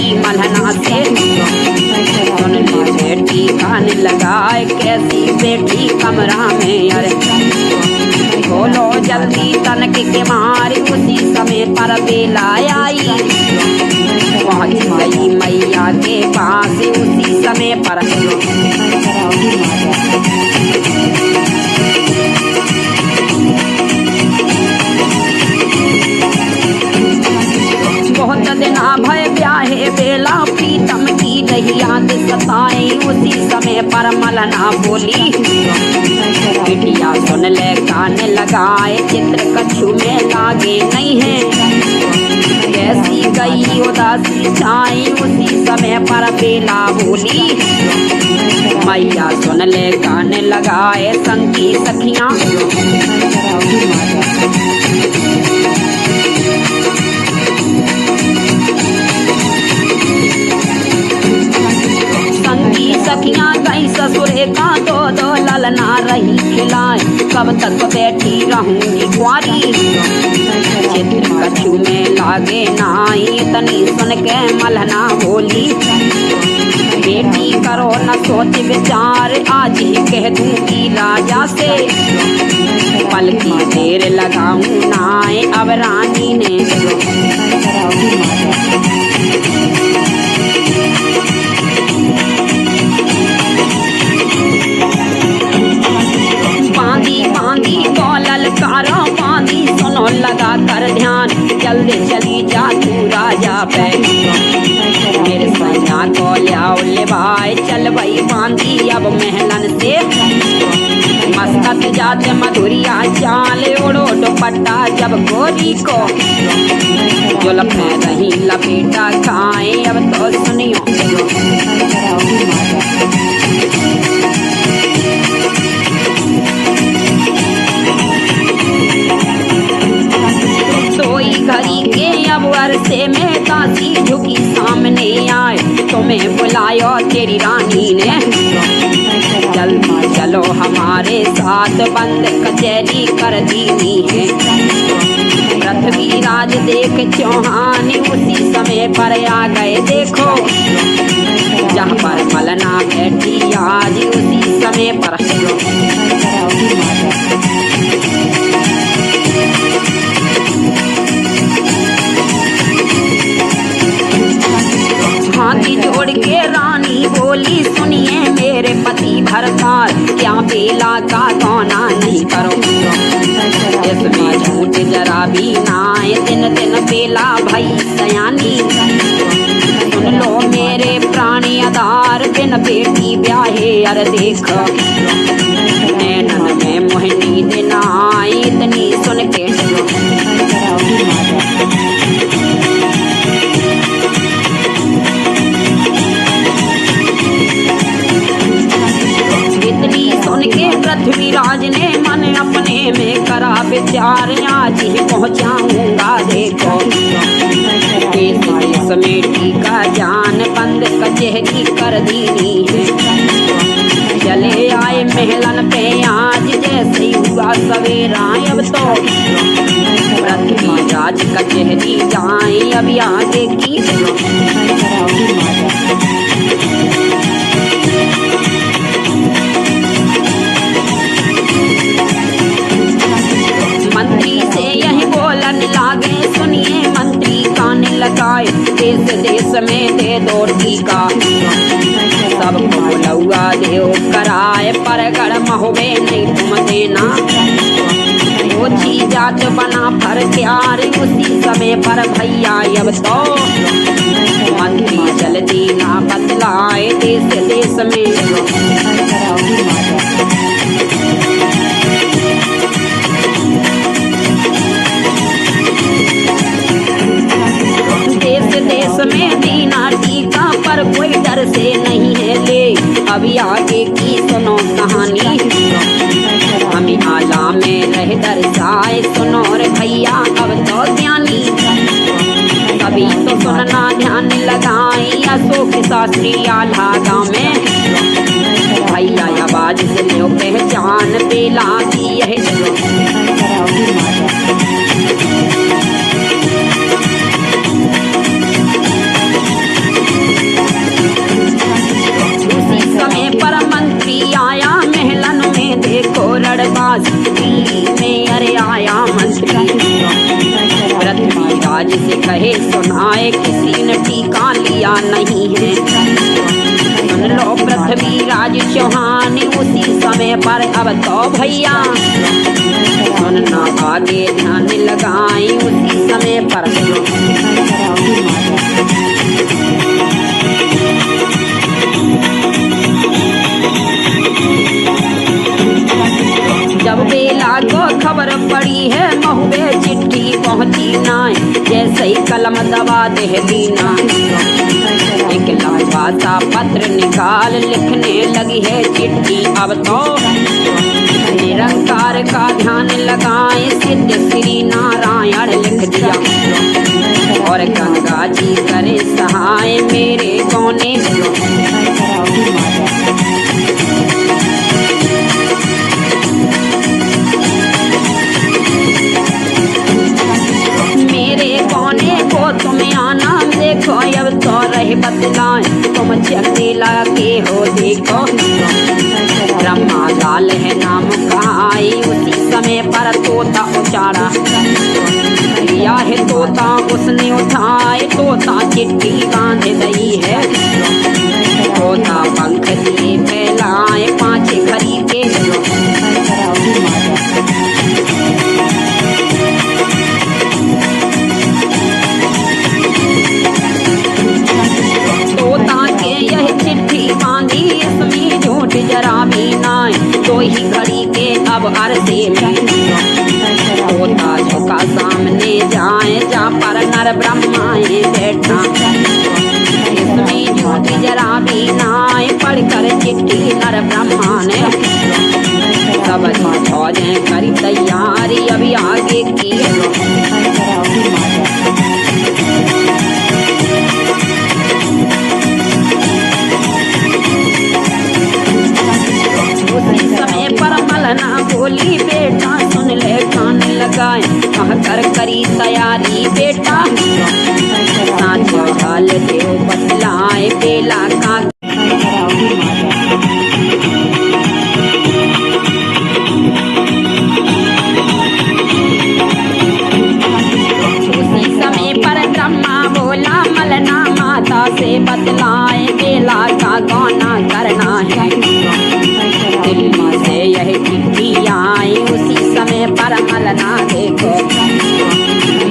बेटी मलहना से। सुन ले बेटी खाने लगाए कैसी बेटी कमरा में, अरे खोलो जल्दी तनक के मारे। उसी समय पर बेला आई, पहुँच गई मैया के पास उसी समय पर। बहुत दिना भय ब्याहे बेला प्रीतम की रही याद सताए। उसी समय पर मलहना बोली, बिटिया सुन ले कान लगाए, चित्र कछु में लागे नहीं है, कैसी गई उदासी छाई। उसी समय पर बेला बोली, मैया सुन ले कान लगाए, संग की सखियां सखियां गई ससुरे का दो ललना रही खिलाए। कब तक बैठी रहूंगी कुंवारी, चित्र कछु में लागे नाई। इतनी सुन के मलहना बोली, बेटी करो न सोच विचार, आज ही कह दूंगी राजा से, पल की देर लगाऊं नाए। अब रानी ने बांधी तो ललकारो बांधी, सुनो लगा कर ध्यान, जल्दी चली जा तू राजा पे, मेरे सैया को लियाओ ले भाई। चल वही बांधी अब महलन से, मस्कत जाते मधुरिया चाल, उड़ो दुपट्टा जब गोरी को, जुल्फ में रही लपेटा खाए। अब तो सुनियो घड़ी के अब अरसे में तासी झुकी सामने आए, तुम्हें बुलायो तेरी रानी ने, जल्दी चलो हमारे साथ, बंद कचहरी कर दीनी है। पृथ्वीराज देख चौहान उसी समय पर आ गए, देखो जहाँ पर मलहना बैठी आज उसी समय पर। हाथी जोड़ के रानी बोली, सुनिए मेरे पति भरतार, क्या बेला का गौना नहीं करो, इसमें झूठ जरा भी नाए। दिन दिन बेला भई सयानी, सुन लो मेरे प्राणी आधार, बिन बेटी ब्याहे अर देख, नैनन में मोहिनी दिन आई। इतनी सुन के पृथ्वीराज ने मन अपने में करा विचार, आज ही पहुँचाऊंगा देखो, इस समेटी का जान, बंद कचहरी कर दीनी है। चले आए महलन पे आज जैसे ही हुआ सवेरा, अब तो पृथ्वीराज कचहरी जाए। अभी आगे की मंत्री से यही बोलन लागे, सुनिए मंत्री कान लगाए, देश देश में दे दो टीका, सबको लौआ देव कराए, परगढ़ महुबे नहीं तुम देना, ओछी जात बना फर प्यार। उसी समय पर भैया अब तो मंत्री जल्दी ना बतलाए, देश देश में देश में दीना टीका, पर कोई डर से नहीं है ले। अभी आगे की सुनो कहानी, हमें आला में रह दर्शाए, सुनो रे भैया अब तो ज्ञानी, अभी तो सुनना ध्यान लगाई। अशोक शास्त्री आला गाँव में भैया आवाज से लो पहचान, बेला की यह जिसे कहे सुनाए किसी ने टीका लिया नहीं है। सुन लो पृथ्वीराज चौहान उसी समय पर अब तो भैया सुनना आगे ध्यान लगाए उसी समय पर। जब बेला को खबर पड़ी है महुए चिट्ठी पहुंची ना जैसे ही कलम दबा दे दीना। एक लंबा सा पत्र निकाल लिखने लगी है चिट्ठी अब तो निरंकार का ध्यान लगाए सिद्ध श्री नारायण लिख दिया। और गंगा जी करे सहाय मेरे कोने तुम्हें आना देखो अब तो रहे बतलाए तुम चकेला के हो देखो। ब्रह्मा लाल है नाम कहाई उसी समय पर तोता उचारा लिया है तोता उसने उठाए तोता चिट्ठी बांध गई है। तोता पंख दिए फैलाए 5 खरी के जरा भी नाय तो ही घड़ी के अब अरसे में तोता झुका सामने जाए जा पर नर ब्रह्माए बैठा। इसमें झूठ जरा भी नाय पढ़कर चिट्ठी नर ब्रह्मा ने सब फौजें करी तैयारी अभी आगे की। उसी समय पर मलना बोली बेटा सुन ले कान लगाए कह कर करी तैयारी बेटा। साँचो हाल देव बतलाए बेला का उसी समय पर ब्रह्मा बोला मलना माता से बतलाए बेला का गौना करना है। दिल्ली से यह चिट्ठी आई उसी समय पर मलना देखो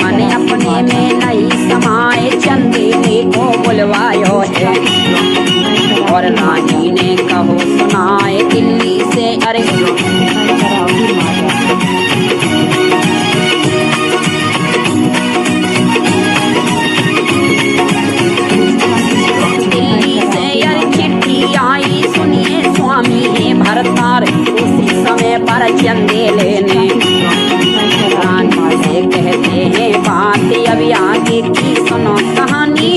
मन अपने में नहीं समाए चंदेले को बुलवायो है। और रानी ने कहो सुनाए दिल्ली से अरे भरतार उसी समय पर चंदेले ने रानी से कहते हैं बात अभी आगे की सुनो कहानी।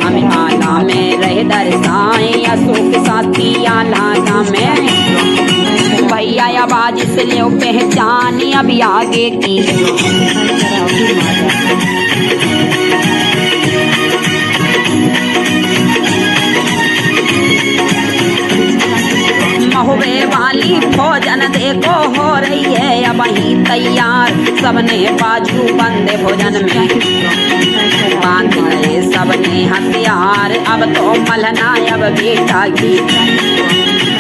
हमें आला में रह दरसाए अशोक साथी आला में भैया आवाज से ले पहचान अभी आगे की। महुए वाली भोजन देखो हो रही है अब ही तैयार सबने बाजू बंदे भोजन में बांध गए सबने हथियार। अब तो मलना अब बेटा की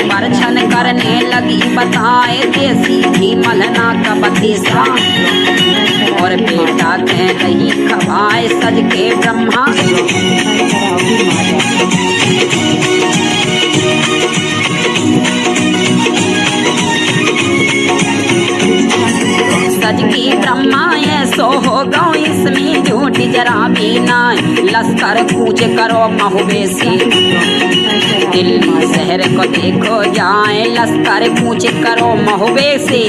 परछन करने लगी बताए देसी घी मलना का बतीसा। और बेटा कह रही खवाए सज के ब्रह्मा सज की ब्रह्मा ऐसो हो गौ इसमें झूठ जरा भी ना। लश्कर कूच करो महुए से दिल्ली शहर को देखो जाए लश्कर कूच करो महुए से।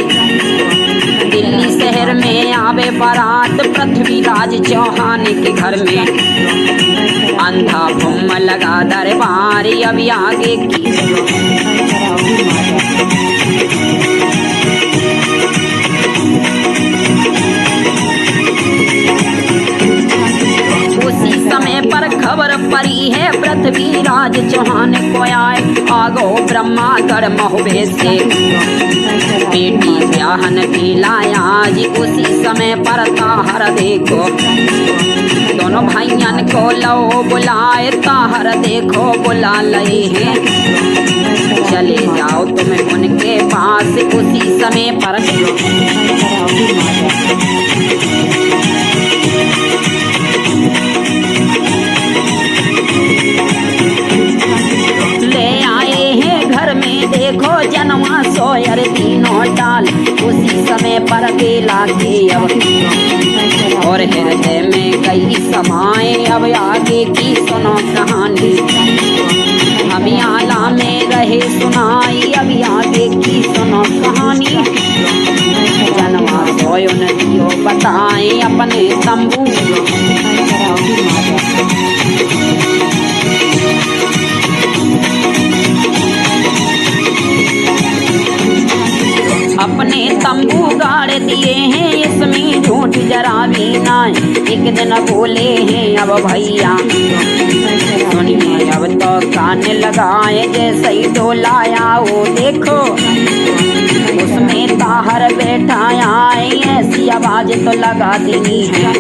दिल्ली शहर में आवे बारात पृथ्वीराज चौहान के घर में अंधा भुम लगा दरबार अभी आगे की। समय पर खबर पड़ी है पृथ्वीराज चौहान को आए आगो ब्रह्मागढ़ महुबे से बेटी ब्याहन की लाया जी उसी समय पर ताहर देखो दोनों भाइयन को लो बुलाए ताहर देखो बुला लए हैं चले जाओ तुम उनके पास उसी समय पर ले आए हैं घर में देखो जनवा सोयर तीनों डाल उसी समय पर बेला के अब और हृदय में कई समाए अब आगे की सुनो कहानी हम आला में रहे सुनाई अब आगे की सुनो कहानी जनवा सोयो नदियों बताए अपने तंबू अपने तंबू गाड़ दिए हैं इसमें झूठ जरा भी ना एक दिन बोले हैं अब भैया सुनिए अब तो कान लगाए जैसे ही डोलाया वो देखो उसमें ताहर बैठा आए ऐसी आवाज तो लगा देनी है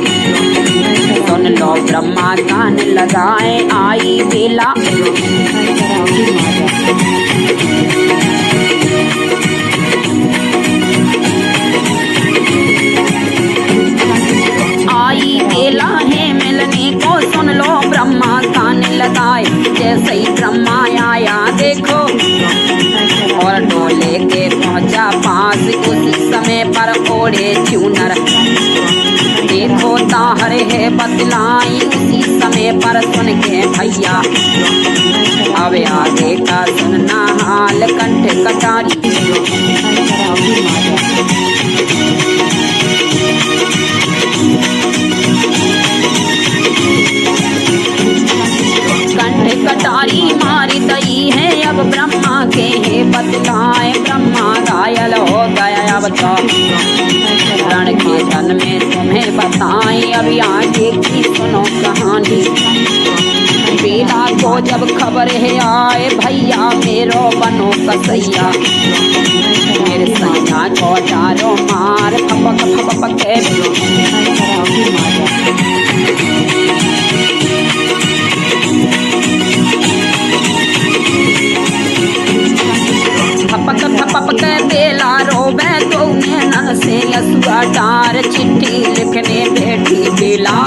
सुन लो ब्रह्मा कान लगाए आई बेला आई बेला है मिलने को सुन लो ब्रह्मा कान लगाए जैसे ही ब्रह्मा आया देखो और डोले के पहुंचा पास उसी समय पर ओढ़े चूनर देखो ताहर है बतलाई उसी समय पर सुन के भैया अब आगे का सुनना हाल कंठ कटारी कटारी मारी दई है अब ब्रह्मा के है बतलाए ब्रह्मा घायल हो गया अब तो रण के तन में तुम्हें बताए अब आगे की सुनो कहानी बेला को जब खबर है आए भैया मेरो बनो कसैया मेरे सैया को चारों मार फपक फपक थपक थपक बेला रोबे तो नैनन से यसुआ डार चिट्ठी लिखने बैठी बेला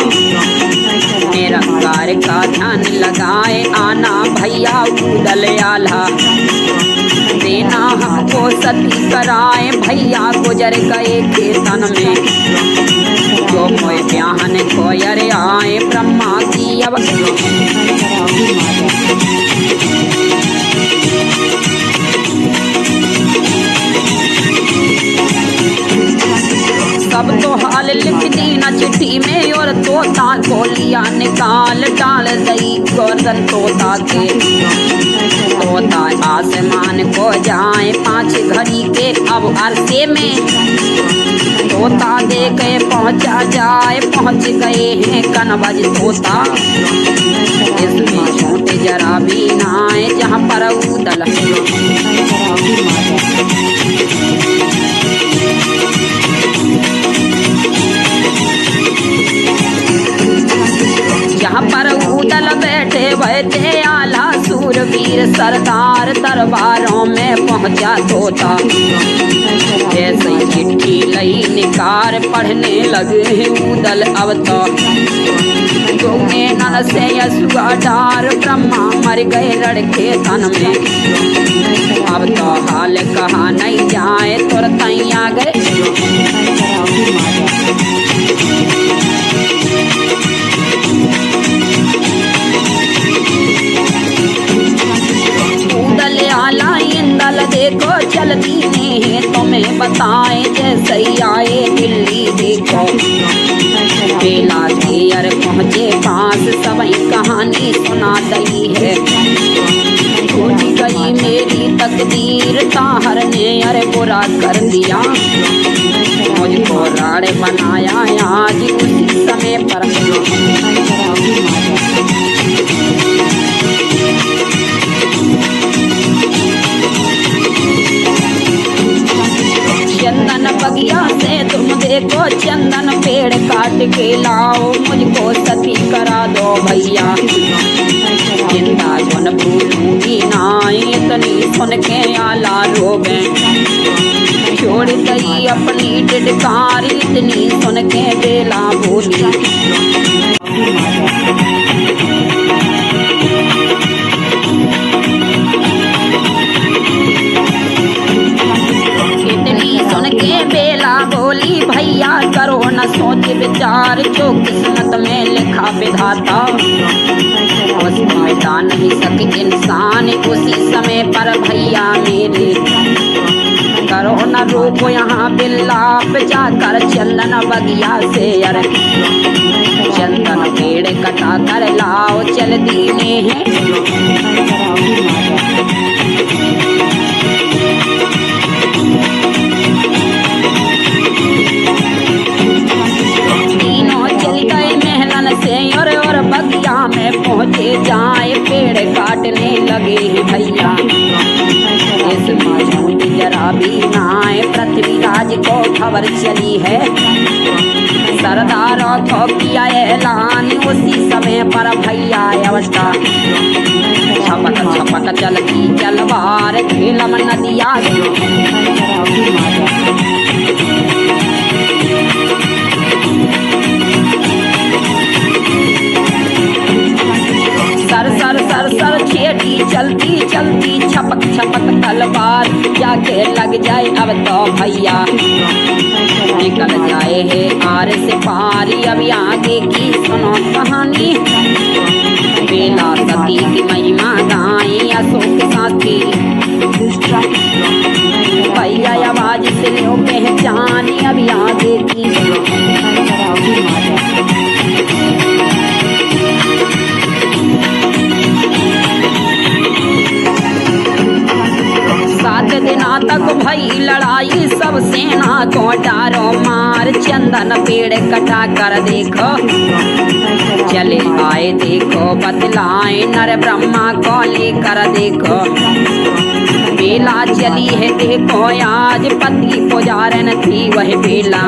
निरंकार का ध्यान लगाए आना भैया उदल आला देना हमको सती कराए भैया गुजर गए खेतन में जो मोए ब्याहन कोयर आए ब्रह्मा की अब सब तो हाल लिख दी न चिट्ठी में और तोता को लिया निकाल डाल दई गर्दन तोता के तोता आसमान को जाए 5 घड़ी के अब अरसे में तोता दे के पहुंचा जाए पहुंच गए हैं कनबज तोता इसमें झूठ जरा भी ना आए जहाँ पर उदल जहाँ पर उदल बैठे बैठे आला सूरवीर सरदार दरबारों में पहुँचा तोता ऐसे चिट्ठी लई निकार पढ़ने लगे उदल अब तो नन से यसुआ डार ब्रह्मा मर गए लड़के तन में अब तो हाल कहा नहीं जाए तुरंत आ गए उदल आला इंदल देखो चलती ने तुम्हें बताए जैसे आए दिल्ली देखो बेला देर पहुँचे पास सभी कहानी सुना दई है टूट गई मेरी तकदीर ताहर ने अरे बुरा कर दिया मुझको राड़ बनाया आज उसी समय पर के लाओ मुझको सती करा दो भैया। जिंदा सुन भूलूंगी ना इतनी सुन के आला रोवे। छोड़ गई अपनी टिटकार इतनी सुन के बेला बोली। इतनी सुन के बेला बोली भैया करो न सोच विचार जो किस्मत में लिखा विधाता उसको मिटा नहीं सके इंसान उसी समय पर भैया मेरे। करो न रोको यहाँ बिल्लाप जाकर चंदन बगिया से अर चंदन पेड़ कटा कर लाओ चल दीने हैं। तीनों चल गए महलन से और बगिया में पहुँचे जाए पेड़ काटने लगे हैं भैया। इसमें झूठ जरा भी ना आए पृथ्वीराज को खबर चली है। सरदारों को किया ऐलान उसी समय पर भैया अवस्था। छपक छपक चलती तलवार खेलम नदिया सर सर सर सर छेटी चलती चलती छपक छपक तलवार जाके लग जाए अब तो भैया। निकल जाए है आर से पारी अब आगे की सुनो कहानी। बेला सती की महिमा गाई अशोक साथी भैया आवाज से लो पहचानी अब आगे की। दिना तक भई लड़ाई सब सेना को डारो मार चंदन पेड़ कटा कर देखो चले आए देखो बतलाए नर ब्रह्मा को लेकर देखो। बेला चली है देखो आज पति पुजारन थी वह बेला।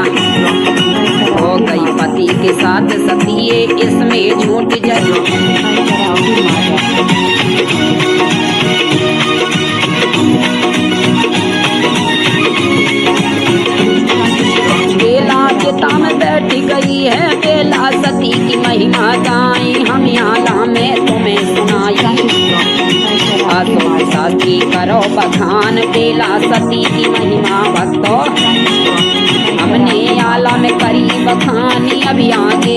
हो गई पति के साथ सतिये इसमें झूठ जरो। चिता में बैठ गई है बेला सती की महिमा गाई हम आला में तुम्हें सुनाई। अशोक साथी करो बखान बेला सती की महिमा भक्तों हमने आला में करी बखानी अभी आगे